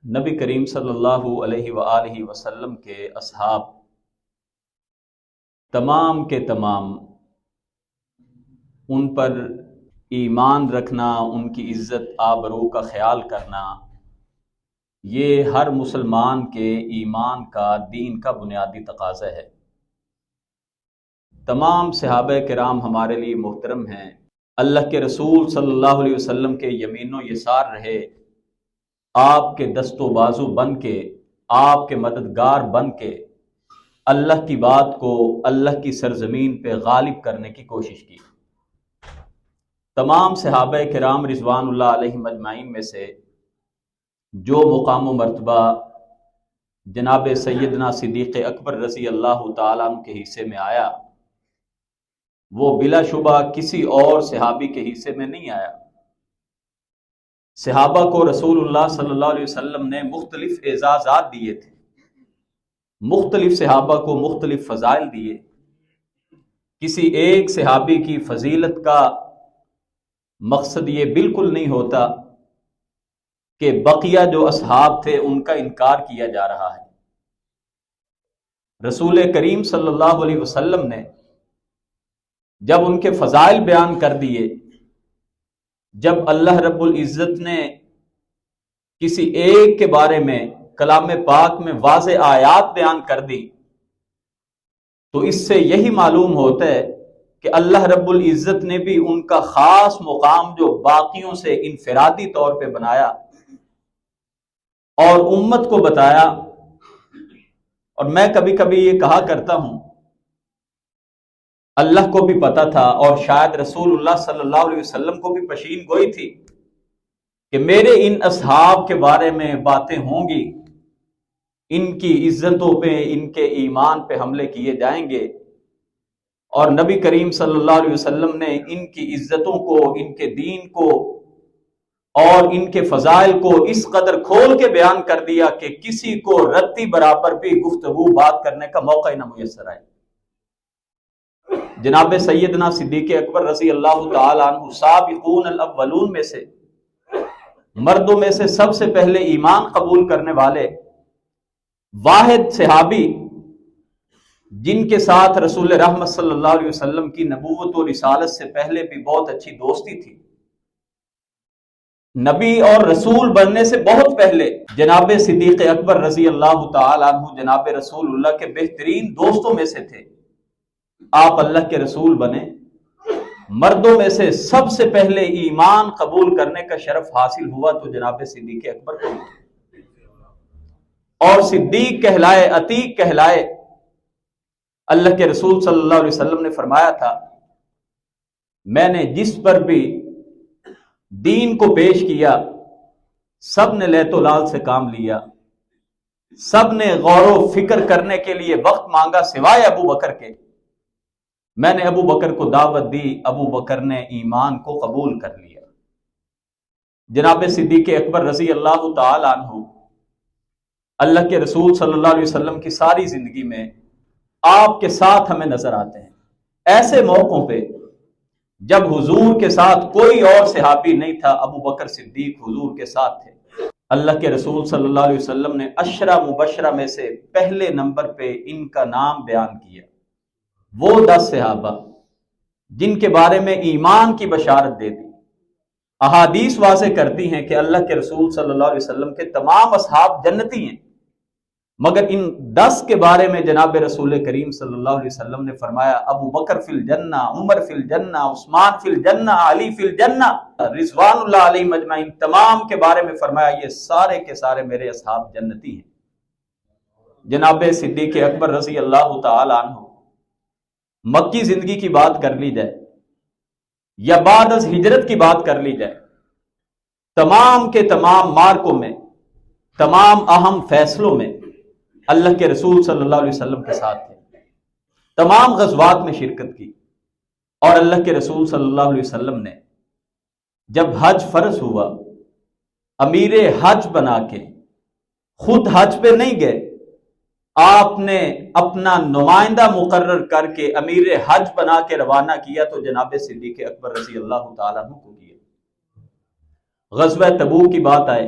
نبی کریم صلی اللہ علیہ وآلہ وسلم کے اصحاب تمام کے تمام ان پر ایمان رکھنا، ان کی عزت آبرو کا خیال کرنا، یہ ہر مسلمان کے ایمان کا، دین کا بنیادی تقاضا ہے۔ تمام صحابہ کرام ہمارے لیے محترم ہیں۔ اللہ کے رسول صلی اللہ علیہ وسلم کے یمین و یسار رہے، آپ کے دست و بازو بن کے، آپ کے مددگار بن کے اللہ کی بات کو اللہ کی سرزمین پہ غالب کرنے کی کوشش کی۔ تمام صحابہ کرام رضوان اللہ علیہم اجمعین میں سے جو مقام و مرتبہ جناب سیدنا صدیق اکبر رضی اللہ تعالیٰ عنہ کے حصے میں آیا، وہ بلا شبہ کسی اور صحابی کے حصے میں نہیں آیا۔ صحابہ کو رسول اللہ صلی اللہ علیہ وسلم نے مختلف اعزازات دیے تھے، مختلف صحابہ کو مختلف فضائل دیے۔ کسی ایک صحابی کی فضیلت کا مقصد یہ بالکل نہیں ہوتا کہ بقیہ جو اصحاب تھے ان کا انکار کیا جا رہا ہے۔ رسول کریم صلی اللہ علیہ وسلم نے جب ان کے فضائل بیان کر دیے، جب اللہ رب العزت نے کسی ایک کے بارے میں کلام پاک میں واضح آیات بیان کر دی، تو اس سے یہی معلوم ہوتا ہے کہ اللہ رب العزت نے بھی ان کا خاص مقام جو باقیوں سے انفرادی طور پہ بنایا اور امت کو بتایا۔ اور میں کبھی کبھی یہ کہا کرتا ہوں، اللہ کو بھی پتا تھا اور شاید رسول اللہ صلی اللہ علیہ وسلم کو بھی پیشین گوئی تھی کہ میرے ان اصحاب کے بارے میں باتیں ہوں گی، ان کی عزتوں پہ، ان کے ایمان پہ حملے کیے جائیں گے، اور نبی کریم صلی اللہ علیہ وسلم نے ان کی عزتوں کو، ان کے دین کو اور ان کے فضائل کو اس قدر کھول کے بیان کر دیا کہ کسی کو رتی برابر بھی گفتگو بات کرنے کا موقع ہی نہ میسر آئے۔ جناب سیدنا صدیق اکبر رضی اللہ تعالی عنہ سابقون الاولون میں سے، مردوں میں سے سب سے پہلے ایمان قبول کرنے والے واحد صحابی، جن کے ساتھ رسول رحمت صلی اللہ علیہ وسلم کی نبوت و رسالت سے پہلے بھی بہت اچھی دوستی تھی۔ نبی اور رسول بننے سے بہت پہلے جناب صدیق اکبر رضی اللہ تعالی عنہ جناب رسول اللہ کے بہترین دوستوں میں سے تھے۔ آپ اللہ کے رسول بنے، مردوں میں سے سب سے پہلے ایمان قبول کرنے کا شرف حاصل ہوا تو جناب صدیق اکبر کو، اور صدیق کہلائے، عتیق کہلائے۔ اللہ کے رسول صلی اللہ علیہ وسلم نے فرمایا تھا، میں نے جس پر بھی دین کو پیش کیا، سب نے لیت و لال سے کام لیا، سب نے غور و فکر کرنے کے لیے وقت مانگا سوائے ابو بکر کے۔ میں نے ابو بکر کو دعوت دی، ابو بکر نے ایمان کو قبول کر لیا۔ جناب صدیق اکبر رضی اللہ تعالی عنہ اللہ کے رسول صلی اللہ علیہ وسلم کی ساری زندگی میں آپ کے ساتھ ہمیں نظر آتے ہیں۔ ایسے موقعوں پہ جب حضور کے ساتھ کوئی اور صحابی نہیں تھا، ابو بکر صدیق حضور کے ساتھ تھے۔ اللہ کے رسول صلی اللہ علیہ وسلم نے عشرہ مبشرہ میں سے پہلے نمبر پہ ان کا نام بیان کیا، وہ 10 صحابہ جن کے بارے میں ایمان کی بشارت دے دی۔ احادیث واضح کرتی ہیں کہ اللہ کے رسول صلی اللہ علیہ وسلم کے تمام اصحاب جنتی ہیں، مگر ان 10 کے بارے میں جناب رسول کریم صلی اللہ علیہ وسلم نے فرمایا، ابو بکر فی الجنہ، عمر فی الجنہ، عثمان فی الجنہ، علی فی الجنہ، رضوان اللہ علیہ مجمعین، تمام کے بارے میں فرمایا یہ سارے کے سارے میرے اصحاب جنتی ہیں۔ جناب صدیق اکبر رضی اللہ تعالی عنہ مکی زندگی کی بات کر لی جائے یا بعد از ہجرت کی بات کر لی جائے، تمام کے تمام مارکوں میں، تمام اہم فیصلوں میں اللہ کے رسول صلی اللہ علیہ وسلم کے ساتھ تھے، تمام غزوات میں شرکت کی۔ اور اللہ کے رسول صلی اللہ علیہ وسلم نے جب حج فرض ہوا، امیر حج بنا کے خود حج پہ نہیں گئے، آپ نے اپنا نمائندہ مقرر کر کے امیر حج بنا کے روانہ کیا تو جناب صدیق اکبر رضی اللہ تعالیٰ عنہ کو کیا۔ غزوہ تبوک کی بات آئے،